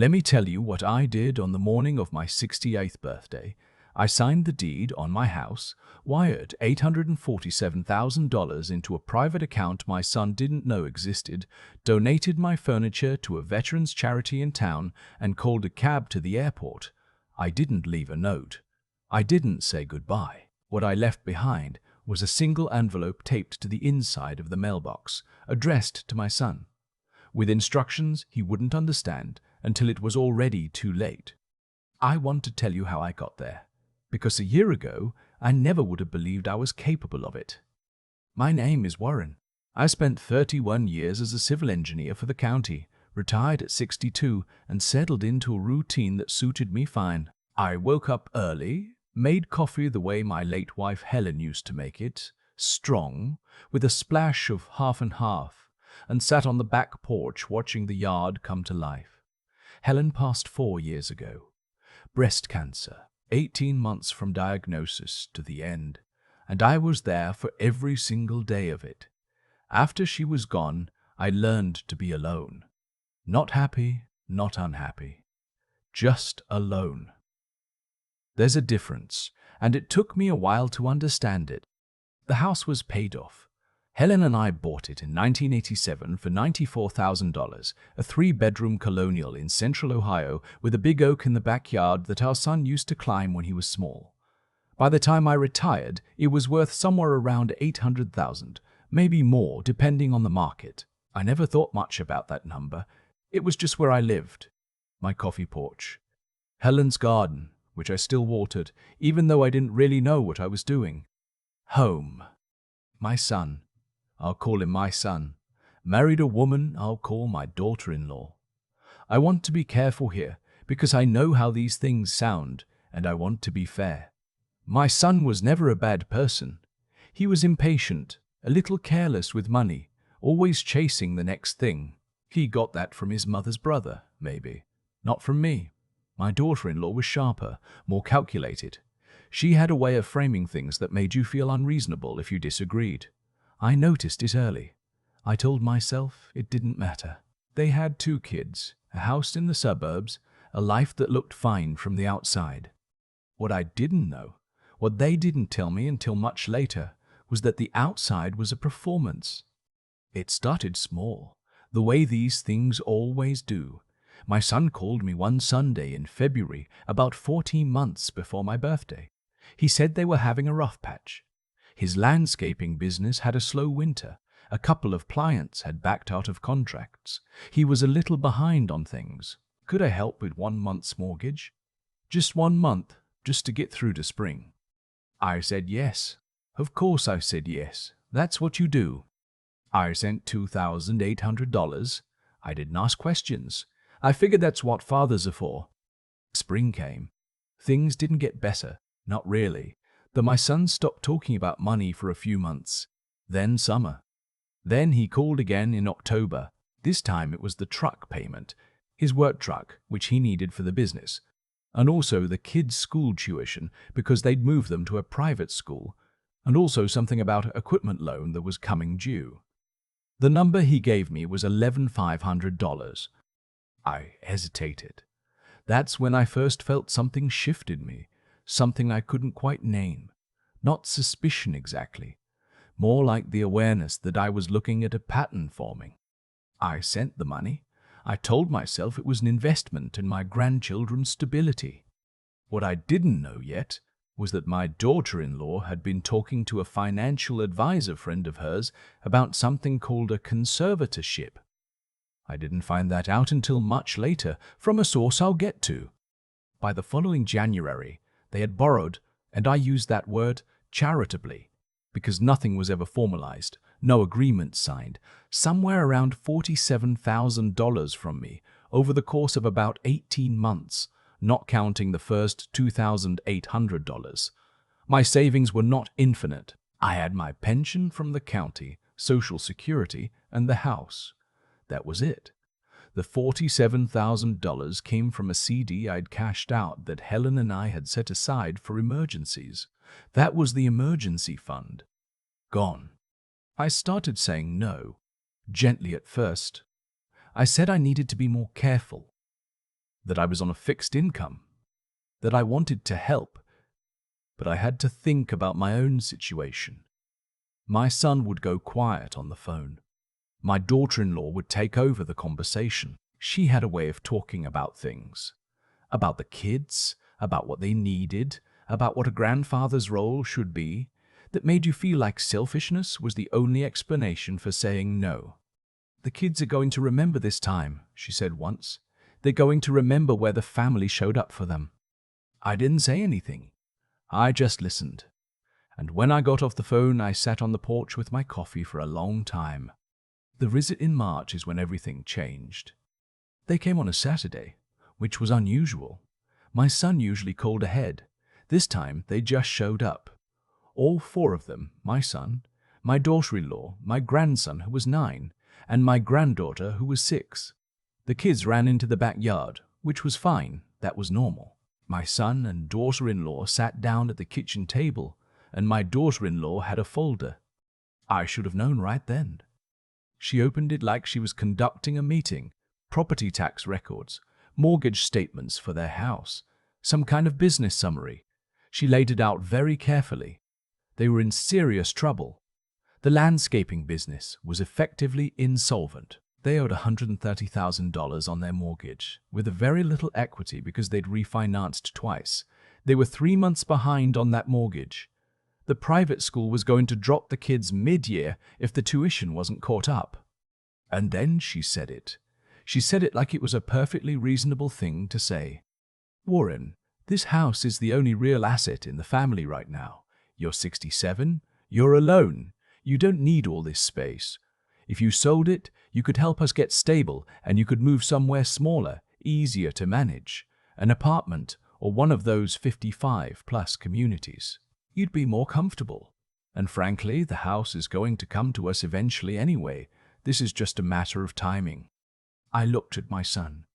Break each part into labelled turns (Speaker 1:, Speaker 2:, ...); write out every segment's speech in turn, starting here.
Speaker 1: Let me tell you what I did on the morning of my 68th birthday. I signed the deed on my house, wired $847,000 into a private account my son didn't know existed, donated my furniture to a veterans charity in town, and called a cab to the airport. I didn't leave a note. I didn't say goodbye. What I left behind was a single envelope taped to the inside of the mailbox, addressed to my son, with instructions he wouldn't understand until it was already too late. I want to tell you how I got there, because a year ago, I never would have believed I was capable of it. My name is Warren. I spent 31 years as a civil engineer for the county, retired at 62, and settled into a routine that suited me fine. I woke up early, made coffee the way my late wife Helen used to make it, strong, with a splash of half and half, and sat on the back porch watching the yard come to life. Helen passed 4 years ago. Breast cancer, 18 months from diagnosis to the end, and I was there for every single day of it. After she was gone, I learned to be alone. Not happy, not unhappy. Just alone. There's a difference, and it took me a while to understand it. The house was paid off. Helen and I bought it in 1987 for $94,000, a 3-bedroom colonial in central Ohio with a big oak in the backyard that our son used to climb when he was small. By the time I retired, it was worth somewhere around $800,000, maybe more depending on the market. I never thought much about that number. It was just where I lived. My coffee porch. Helen's garden, which I still watered, even though I didn't really know what I was doing. Home. My son. I'll call him my son. Married a woman I'll call my daughter-in-law. I want to be careful here because I know how these things sound, and I want to be fair. My son was never a bad person. He was impatient, a little careless with money, always chasing the next thing. He got that from his mother's brother, maybe. Not from me. My daughter-in-law was sharper, more calculated. She had a way of framing things that made you feel unreasonable if you disagreed. I noticed it early. I told myself it didn't matter. They had 2 kids, a house in the suburbs, a life that looked fine from the outside. What I didn't know, what they didn't tell me until much later, was that the outside was a performance. It started small, the way these things always do. My son called me one Sunday in February, about 14 months before my birthday. He said they were having a rough patch. His landscaping business had a slow winter. A couple of clients had backed out of contracts. He was a little behind on things. Could I help with 1 month's mortgage? Just 1 month, just to get through to spring. I said yes. Of course I said yes. That's what you do. I sent $2,800. I didn't ask questions. I figured that's what fathers are for. Spring came. Things didn't get better, not really. Though my son stopped talking about money for a few months. Then summer. Then he called again in October. This time it was the truck payment, his work truck, which he needed for the business, and also the kids' school tuition because they'd moved them to a private school, and also something about an equipment loan that was coming due. The number he gave me was $11,500. I hesitated. That's when I first felt something shift in me. Something I couldn't quite name. Not suspicion exactly. More like the awareness that I was looking at a pattern forming. I sent the money. I told myself it was an investment in my grandchildren's stability. What I didn't know yet was that my daughter-in-law had been talking to a financial advisor friend of hers about something called a conservatorship. I didn't find that out until much later, from a source I'll get to. By the following January, they had borrowed, and I used that word charitably, because nothing was ever formalized, no agreement signed, somewhere around $47,000 from me over the course of about 18 months, not counting the first $2,800. My savings were not infinite. I had my pension from the county, Social Security, and the house. That was it. The $47,000 came from a CD I'd cashed out that Helen and I had set aside for emergencies. That was the emergency fund. Gone. I started saying no, gently at first. I said I needed to be more careful. that I was on a fixed income, that I wanted to help, but I had to think about my own situation. My son would go quiet on the phone. My daughter-in-law would take over the conversation. She had a way of talking about things, about the kids, about what they needed, about what a grandfather's role should be, that made you feel like selfishness was the only explanation for saying no. "The kids are going to remember this time," she said once. "They're going to remember where the family showed up for them." I didn't say anything. I just listened. And when I got off the phone, I sat on the porch with my coffee for a long time. The visit in March is when everything changed. They came on a Saturday, which was unusual. My son usually called ahead. This time, they just showed up. All four of them, my son, my daughter-in-law, my grandson who was 9, and my granddaughter who was 6. The kids ran into the backyard, which was fine, that was normal. My son and daughter-in-law sat down at the kitchen table, and my daughter-in-law had a folder. I should have known right then. She opened it like she was conducting a meeting. Property tax records, mortgage statements for their house, some kind of business summary. She laid it out very carefully. They were in serious trouble. The landscaping business was effectively insolvent. They owed $130,000 on their mortgage, with very little equity because they'd refinanced twice. They were 3 months behind on that mortgage. The private school was going to drop the kids mid-year if the tuition wasn't caught up. And then she said it. She said it like it was a perfectly reasonable thing to say. "Warren, this house is the only real asset in the family right now. You're 67. You're alone. You don't need all this space. If you sold it, you could help us get stable and you could move somewhere smaller, easier to manage, an apartment or one of those 55-plus communities. You'd be more comfortable. And frankly, the house is going to come to us eventually anyway. This is just a matter of timing." I looked at my son.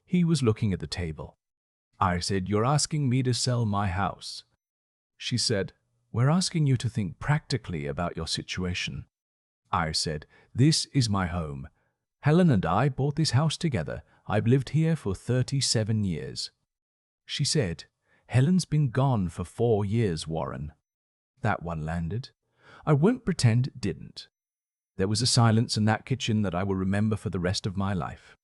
Speaker 1: He was looking at the table. I said, "You're asking me to sell my house." She said, "We're asking you to think practically about your situation." I said, "This is my home. Helen and I bought this house together. I've lived here for 37 years. She said, "Helen's been gone for 4 years, Warren." That one landed. I won't pretend it didn't. There was a silence in that kitchen that I will remember for the rest of my life.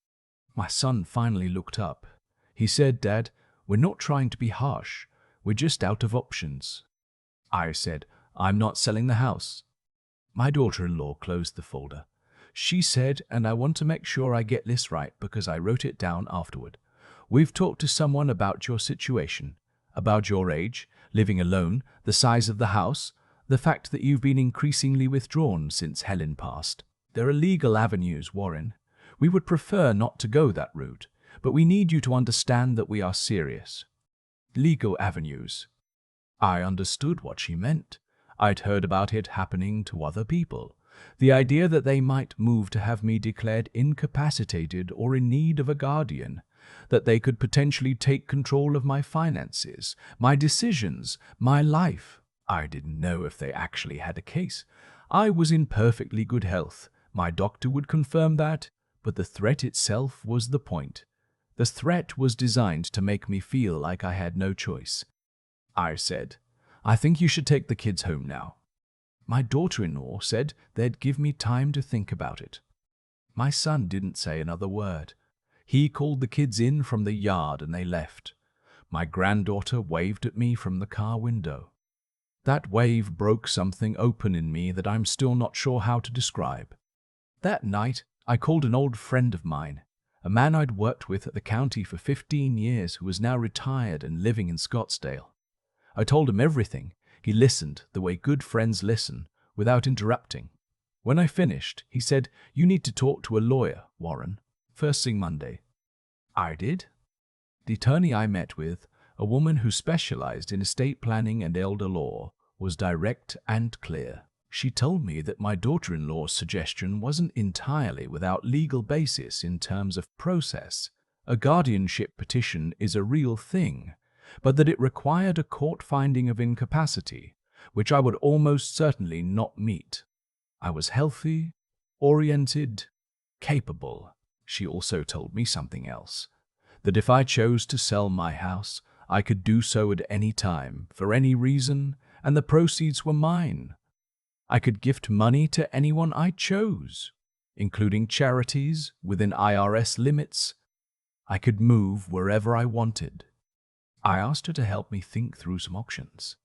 Speaker 1: My son finally looked up. He said, "Dad, we're not trying to be harsh. We're just out of options." I said, "I'm not selling the house." My daughter-in-law closed the folder. She said, and I want to make sure I get this right because I wrote it down afterward, "We've talked to someone about your situation, about your age, living alone, the size of the house, the fact that you've been increasingly withdrawn since Helen passed. There are legal avenues, Warren. We would prefer not to go that route, but we need you to understand that we are serious." Legal avenues. I understood what she meant. I'd heard about it happening to other people. The idea that they might move to have me declared incapacitated or in need of a guardian, that they could potentially take control of my finances, my decisions, my life. I didn't know if they actually had a case. I was in perfectly good health. My doctor would confirm that, but the threat itself was the point. The threat was designed to make me feel like I had no choice. I said, "I think you should take the kids home now." My daughter-in-law said they'd give me time to think about it. My son didn't say another word. He called the kids in from the yard and they left. My granddaughter waved at me from the car window. That wave broke something open in me that I'm still not sure how to describe. That night, I called an old friend of mine, a man I'd worked with at the county for 15 years who was now retired and living in Scottsdale. I told him everything. He listened the way good friends listen, without interrupting. When I finished, he said, "You need to talk to a lawyer, Warren, first thing Monday." I did. The attorney I met with, a woman who specialized in estate planning and elder law, was direct and clear. She told me that my daughter-in-law's suggestion wasn't entirely without legal basis in terms of process. A guardianship petition is a real thing, but that it required a court finding of incapacity, which I would almost certainly not meet. I was healthy, oriented, capable. She also told me something else, That if I chose to sell my house, I could do so at any time, for any reason, and the proceeds were mine. I could gift money to anyone I chose, including charities within IRS limits. I could move wherever I wanted. I asked her to help me think through some options.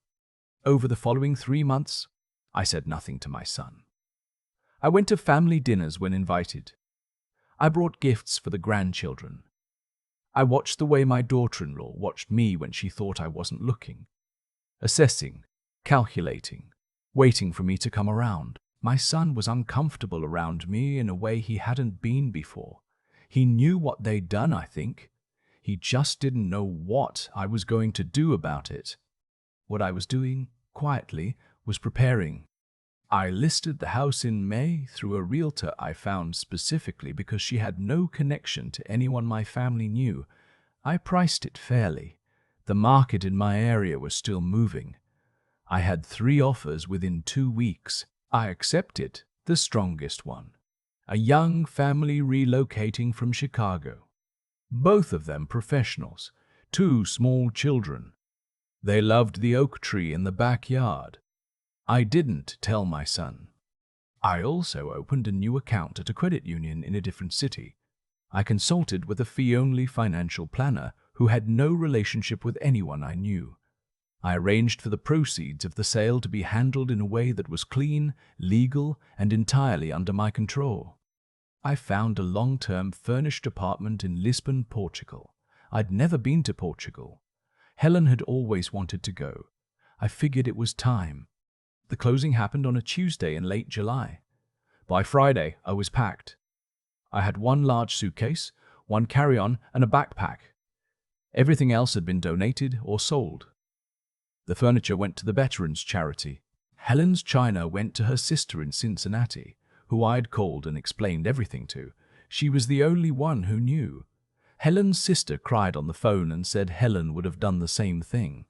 Speaker 1: Over the following 3 months, I said nothing to my son. I went to family dinners when invited. I brought gifts for the grandchildren. I watched the way my daughter-in-law watched me when she thought I wasn't looking, assessing, calculating, waiting for me to come around. My son was uncomfortable around me in a way he hadn't been before. He knew what they'd done, I think. He just didn't know what I was going to do about it. What I was doing, quietly, was preparing. I listed the house in May through a realtor I found specifically because she had no connection to anyone my family knew. I priced it fairly. The market in my area was still moving. I had 3 offers within 2 weeks. I accepted the strongest one. A young family relocating from Chicago. Both of them professionals, 2 small children. They loved the oak tree in the backyard. I didn't tell my son. I also opened a new account at a credit union in a different city. I consulted with a fee-only financial planner who had no relationship with anyone I knew. I arranged for the proceeds of the sale to be handled in a way that was clean, legal, and entirely under my control. I found a long-term furnished apartment in Lisbon, Portugal. I'd never been to Portugal. Helen had always wanted to go. I figured it was time. The closing happened on a Tuesday in late July. By Friday, I was packed. I had 1 large suitcase, 1 carry-on, and a backpack. Everything else had been donated or sold. The furniture went to the veterans charity. Helen's china went to her sister in Cincinnati, who I'd called and explained everything to. She was the only one who knew. Helen's sister cried on the phone and said Helen would have done the same thing.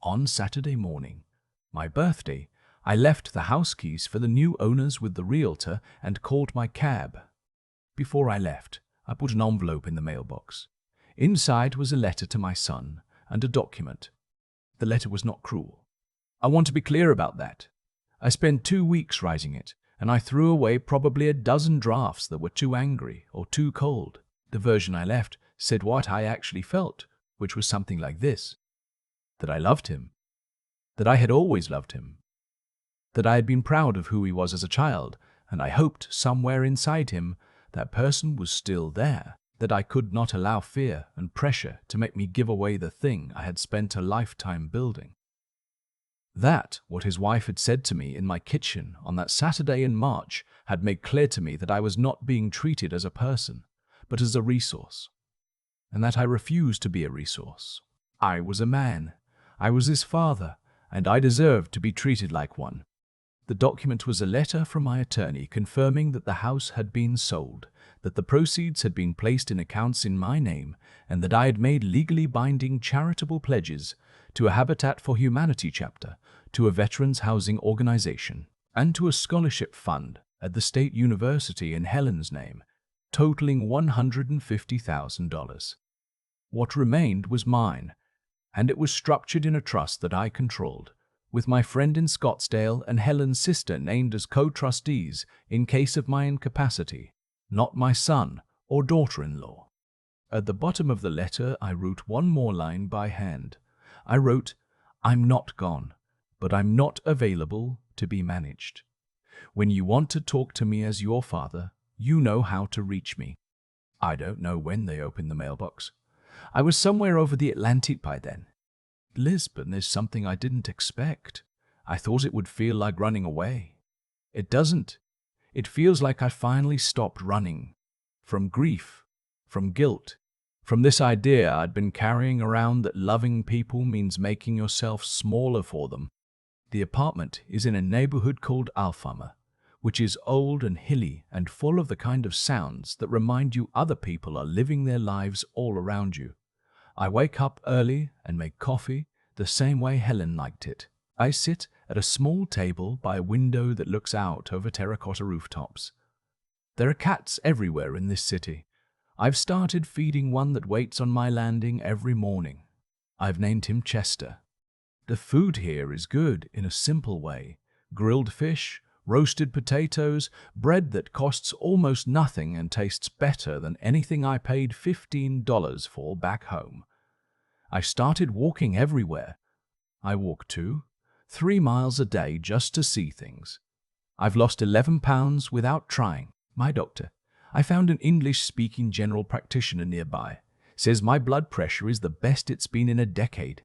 Speaker 1: On Saturday morning, my birthday, I left the house keys for the new owners with the realtor and called my cab. Before I left, I put an envelope in the mailbox. Inside was a letter to my son and a document. The letter was not cruel. I want to be clear about that. I spent 2 weeks writing it, and I threw away probably a dozen drafts that were too angry or too cold. The version I left said what I actually felt, which was something like this: that I loved him, that I had always loved him, that I had been proud of who he was as a child, and I hoped somewhere inside him that person was still there, that I could not allow fear and pressure to make me give away the thing I had spent a lifetime building. That, what his wife had said to me in my kitchen on that Saturday in March, had made clear to me that I was not being treated as a person, but as a resource, and that I refused to be a resource. I was a man. I was his father, and I deserved to be treated like one. The document was a letter from my attorney confirming that the house had been sold, that the proceeds had been placed in accounts in my name, and that I had made legally binding charitable pledges to a Habitat for Humanity chapter, to a veterans housing organization, and to a scholarship fund at the State University in Helen's name, totaling $150,000. What remained was mine, and it was structured in a trust that I controlled, with my friend in Scottsdale and Helen's sister named as co-trustees in case of my incapacity, not my son or daughter-in-law. At the bottom of the letter, I wrote one more line by hand. I wrote, "I'm not gone, but I'm not available to be managed. When you want to talk to me as your father, you know how to reach me." I don't know when they opened the mailbox. I was somewhere over the Atlantic by then. Lisbon is something I didn't expect. I thought it would feel like running away. It doesn't. It feels like I finally stopped running. From grief, from guilt, from this idea I'd been carrying around that loving people means making yourself smaller for them. The apartment is in a neighborhood called Alfama, which is old and hilly and full of the kind of sounds that remind you other people are living their lives all around you. I wake up early and make coffee the same way Helen liked it. I sit at a small table by a window that looks out over terracotta rooftops. There are cats everywhere in this city. I've started feeding one that waits on my landing every morning. I've named him Chester. The food here is good in a simple way. Grilled fish, roasted potatoes, bread that costs almost nothing and tastes better than anything I paid $15 for back home. I started walking everywhere. I walk 2-3 miles a day just to see things. I've lost 11 pounds without trying. My doctor, I found an English-speaking general practitioner nearby, says my blood pressure is the best it's been in a decade.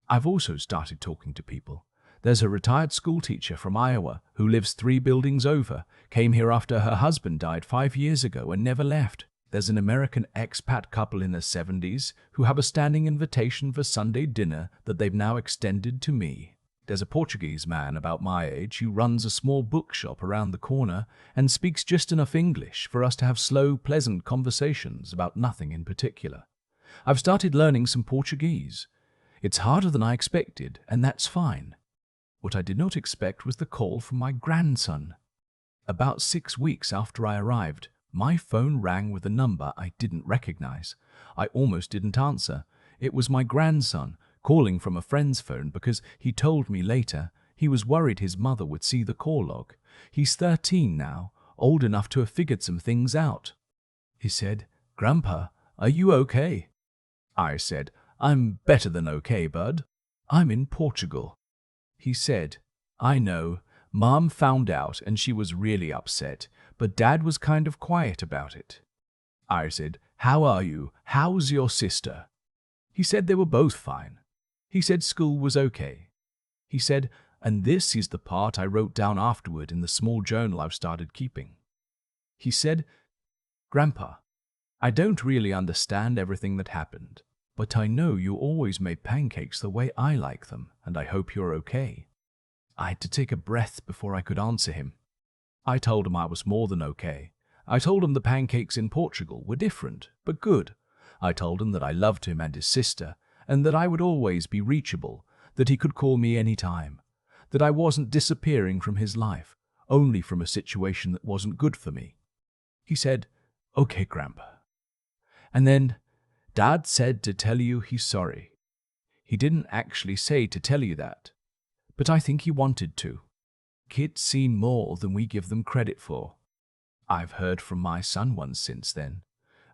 Speaker 1: I've also started talking to people. There's a retired schoolteacher from Iowa who lives 3 buildings over, came here after her husband died 5 years ago and never left. There's an American expat couple in their 70s who have a standing invitation for Sunday dinner that they've now extended to me. There's a Portuguese man about my age who runs a small bookshop around the corner and speaks just enough English for us to have slow, pleasant conversations about nothing in particular. I've started learning some Portuguese. It's harder than I expected, and that's fine. What I did not expect was the call from my grandson. About 6 weeks after I arrived, my phone rang with a number I didn't recognize. I almost didn't answer. It was my grandson, calling from a friend's phone because he told me later he was worried his mother would see the call log. He's 13 now, old enough to have figured some things out. He said, "Grandpa, are you okay?" I said, "I'm better than okay, bud. I'm in Portugal." He said, "I know, Mom found out and she was really upset, but Dad was kind of quiet about it." I said, "How are you? How's your sister?" He said they were both fine. He said school was okay. He said, and this is the part I wrote down afterward in the small journal I've started keeping. He said, "Grandpa, I don't really understand everything that happened, but I know you always made pancakes the way I like them, and I hope you're okay." I had to take a breath before I could answer him. I told him I was more than okay. I told him the pancakes in Portugal were different, but good. I told him that I loved him and his sister, and that I would always be reachable, that he could call me any time, that I wasn't disappearing from his life, only from a situation that wasn't good for me. He said, "Okay, Grandpa." And then, "Dad said to tell you he's sorry." He didn't actually say to tell you that, but I think he wanted to. Kids see more than we give them credit for. I've heard from my son once since then.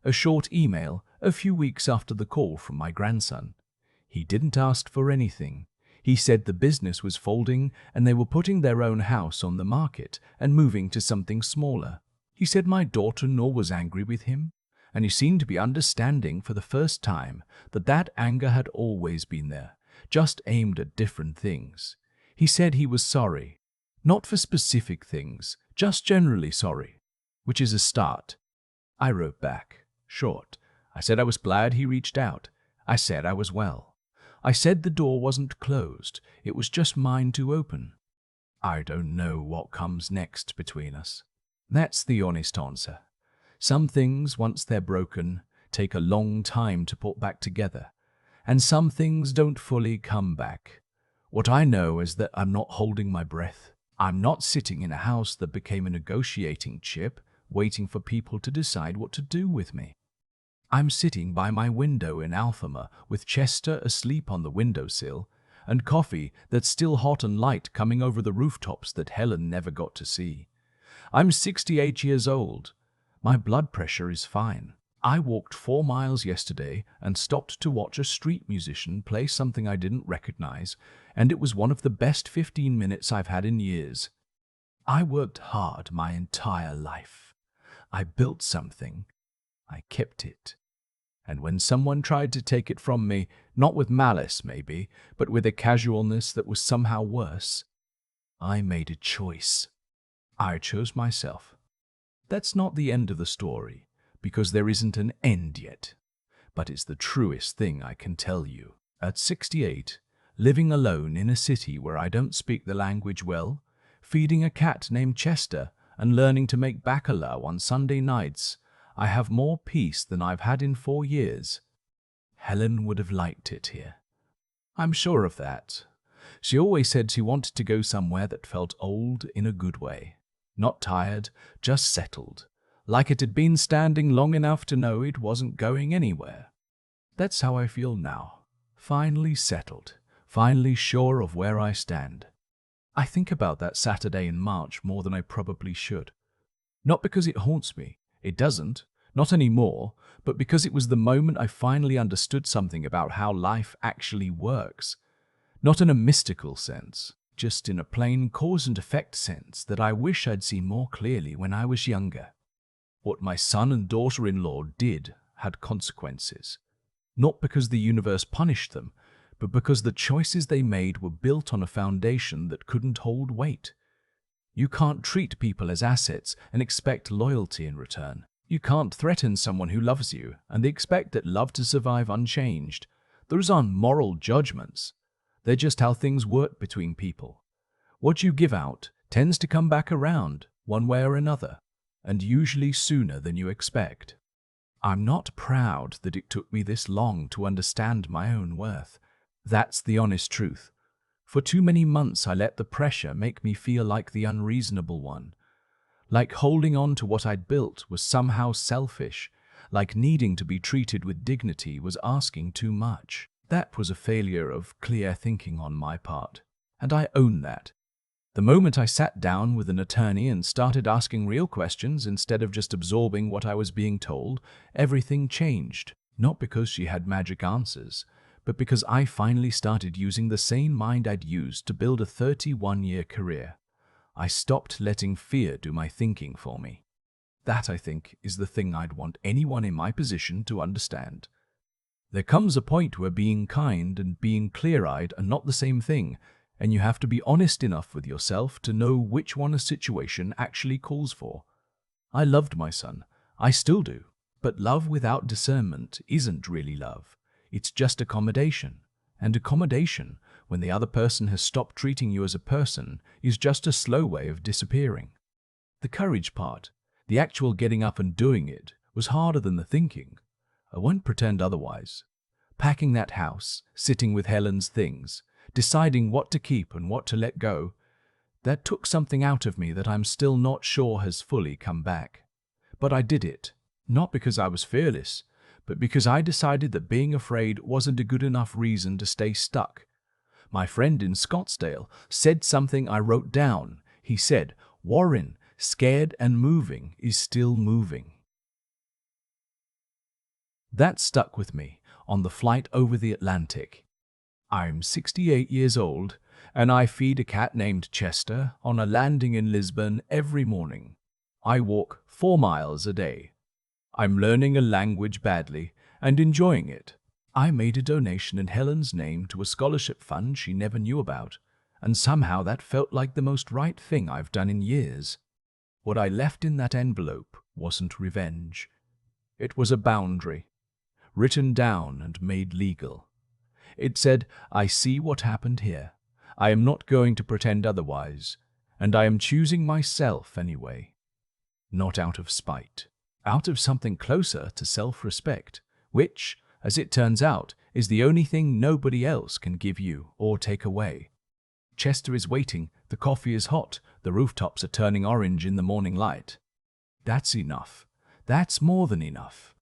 Speaker 1: A short email a few weeks after the call from my grandson. He didn't ask for anything. He said the business was folding and they were putting their own house on the market and moving to something smaller. He said my daughter-in-law was angry with him, and he seemed to be understanding for the first time that that anger had always been there, just aimed at different things. He said he was sorry, not for specific things, just generally sorry, which is a start. I wrote back, short. I said I was glad he reached out. I said I was well. I said the door wasn't closed, it was just mine to open. I don't know what comes next between us. That's the honest answer. Some things, once they're broken, take a long time to put back together, and some things don't fully come back. What I know is that I'm not holding my breath. I'm not sitting in a house that became a negotiating chip, waiting for people to decide what to do with me. I'm sitting by my window in Alfama with Chester asleep on the windowsill and coffee that's still hot and light coming over the rooftops that Helen never got to see. I'm 68 years old. My blood pressure is fine. I walked 4 miles yesterday and stopped to watch a street musician play something I didn't recognize, and it was one of the best 15 minutes I've had in years. I worked hard my entire life. I built something. I kept it. And when someone tried to take it from me, not with malice maybe, but with a casualness that was somehow worse, I made a choice. I chose myself. That's not the end of the story, because there isn't an end yet. But it's the truest thing I can tell you. At 68, living alone in a city where I don't speak the language well, feeding a cat named Chester, and learning to make bacalhau on Sunday nights, I have more peace than I've had in 4 years. Helen would have liked it here. I'm sure of that. She always said she wanted to go somewhere that felt old in a good way. Not tired, just settled. like it had been standing long enough to know it wasn't going anywhere. That's how I feel now, finally settled, finally sure of where I stand. I think about that Saturday in March more than I probably should. Not because it haunts me, it doesn't, not anymore, but because it was the moment I finally understood something about how life actually works. Not in a mystical sense, just in a plain cause and effect sense that I wish I'd seen more clearly when I was younger. What my son and daughter-in-law did had consequences. Not because the universe punished them, but because the choices they made were built on a foundation that couldn't hold weight. You can't treat people as assets and expect loyalty in return. You can't threaten someone who loves you and expect that love to survive unchanged. Those aren't moral judgments. They're just how things work between people. What you give out tends to come back around, one way or another, and usually sooner than you expect. I'm not proud that it took me this long to understand my own worth. That's the honest truth. For too many months I let the pressure make me feel like the unreasonable one. Like holding on to what I'd built was somehow selfish. Like needing to be treated with dignity was asking too much. That was a failure of clear thinking on my part, and I own that. The moment I sat down with an attorney and started asking real questions instead of just absorbing what I was being told, everything changed. Not because she had magic answers, but because I finally started using the same mind I'd used to build a 31-year career. I stopped letting fear do my thinking for me. That, I think, is the thing I'd want anyone in my position to understand. There comes a point where being kind and being clear-eyed are not the same thing, and you have to be honest enough with yourself to know which one a situation actually calls for. I loved my son. I still do. But love without discernment isn't really love. It's just accommodation. And accommodation, when the other person has stopped treating you as a person, is just a slow way of disappearing. The courage part, the actual getting up and doing it, was harder than the thinking. I won't pretend otherwise. Packing that house, sitting with Helen's things, deciding what to keep and what to let go, that took something out of me that I'm still not sure has fully come back. But I did it, not because I was fearless, but because I decided that being afraid wasn't a good enough reason to stay stuck. My friend in Scottsdale said something I wrote down. He said, "Warren, scared and moving is still moving." That stuck with me on the flight over the Atlantic. I'm 68 years old, and I feed a cat named Chester on a landing in Lisbon every morning. I walk 4 miles a day. I'm learning a language badly and enjoying it. I made a donation in Helen's name to a scholarship fund she never knew about, and somehow that felt like the most right thing I've done in years. What I left in that envelope wasn't revenge. It was a boundary, written down and made legal. It said, "I see what happened here. I am not going to pretend otherwise, and I am choosing myself anyway." Not out of spite, out of something closer to self-respect, which, as it turns out, is the only thing nobody else can give you or take away. Chester is waiting, the coffee is hot, the rooftops are turning orange in the morning light. That's enough. That's more than enough.